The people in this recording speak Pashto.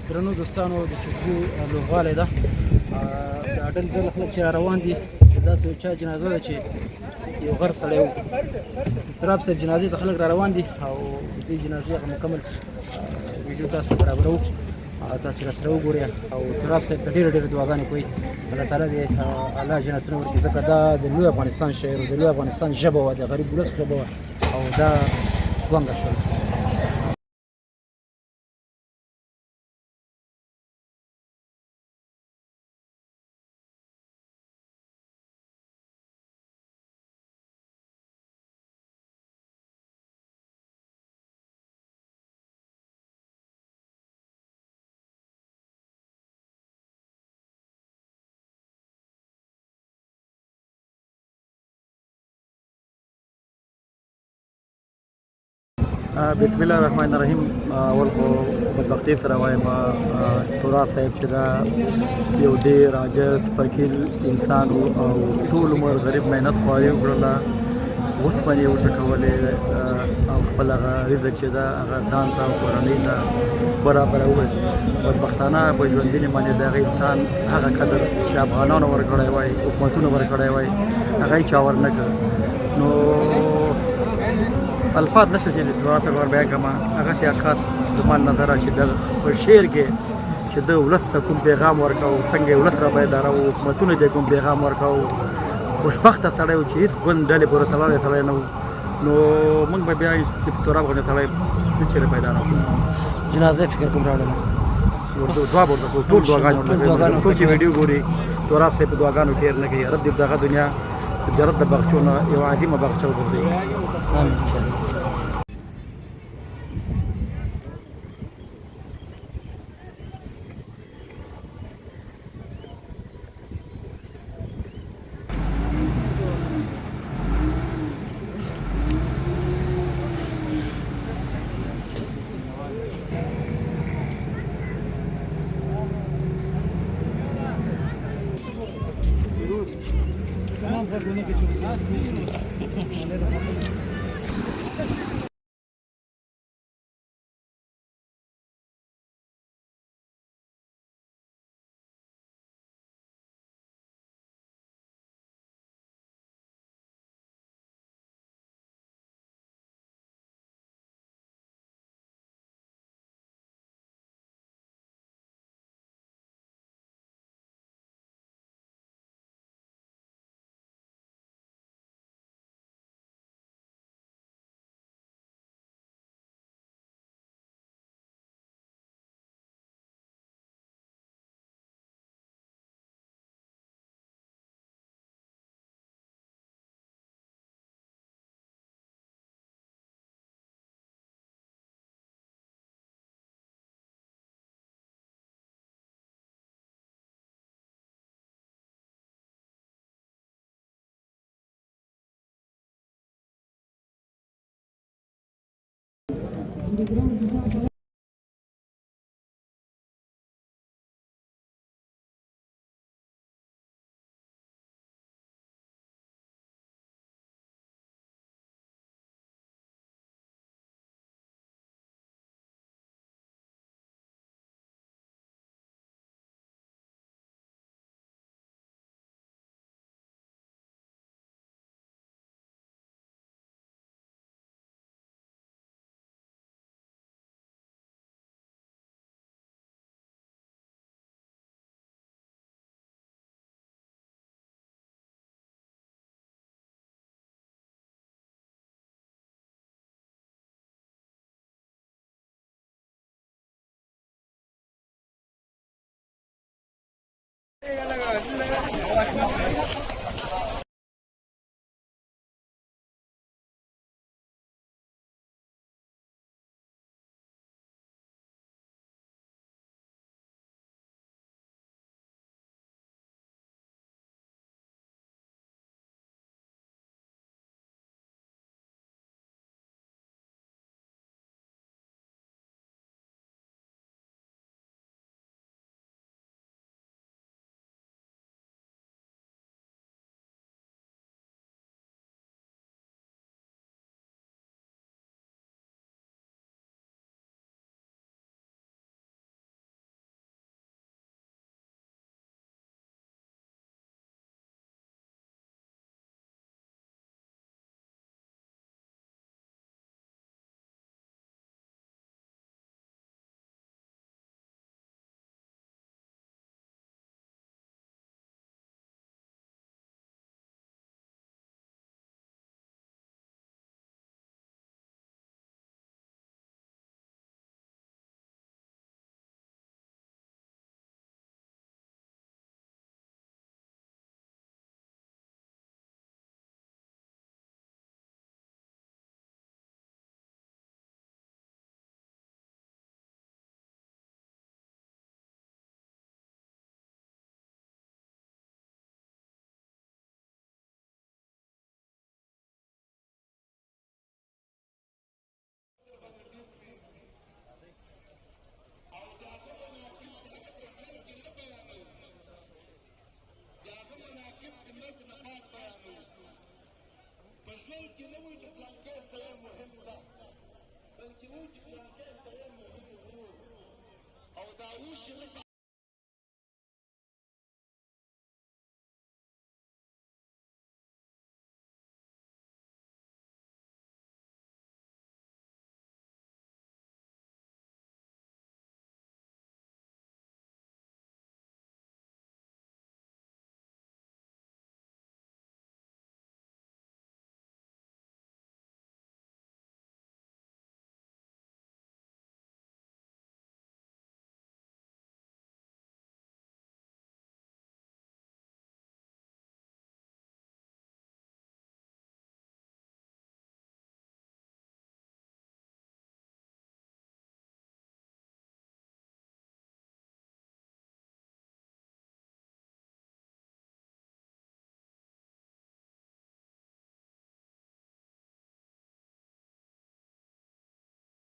درنو دوستانو د شګو لوبغالی ده دا ډېر خلک چې روان دي داسې یو چا جنازه ده چې یو غر سړی و تراب صاحب جنازې ته خلک را روان دي او د دې جنازې هغه مکمل ویډیو تاسو ته برابروو تاسې راسره وګورئ او تراب صاحب ته ډېرې ډېرې دعاګانې کوئ الله تعالی دې الله جنتونه ورکړي ځکه دا د لوی افغانستان شعر و د لوی افغانستان ژبه وه د غریب ولس ژبه وه او دا ګونګه شوله. بسم الله الرحمن الرحیم. اول خو بدبختي سره وایم تراب صاحب چې دا یو ډېر عاجز فقیر انسان او ټول عمر غریب مهنت خواري وکړله، اوسپنې یې وټکولې او خپل هغه رزق چې ده هغه ځان ته او کورنۍ ته برابروي. بدبختانه په ژوندینې باندې د هغه انسان هغه قدر چې افغانانو ورکړی وای، حکومتونو ورکړی وای، هغه یې چا ورنه کړ. نو الفاظ نشته چې د تراب صاحب ور بیان کړم. هغسې اشخاص زما نظره چې د په شعر کې چې د ولس ته کوم پیغام ورکوو، څنګه یې ولس را بیداروو، حکومتونو ته کوم پیغام ورکوو، خوشبخته سړی و چې هېڅ ګوند ډلې پورې تړلی سړی نه و. نو موږ به بیا د تراب غوندې سړی څه چېرې پیدا نه کړو. جنازه فکر کوم راوړله دعا به ورته کوو، ټول دعاګانې ورته کوو. څوک چې ویډیو ګوري تراب صاحب په دعاګانو کې هېر نه کوي. رب دې په دغه دنیا د جنت د باغچو نه یوه عظیمه باغچه وګرځوي. آمین.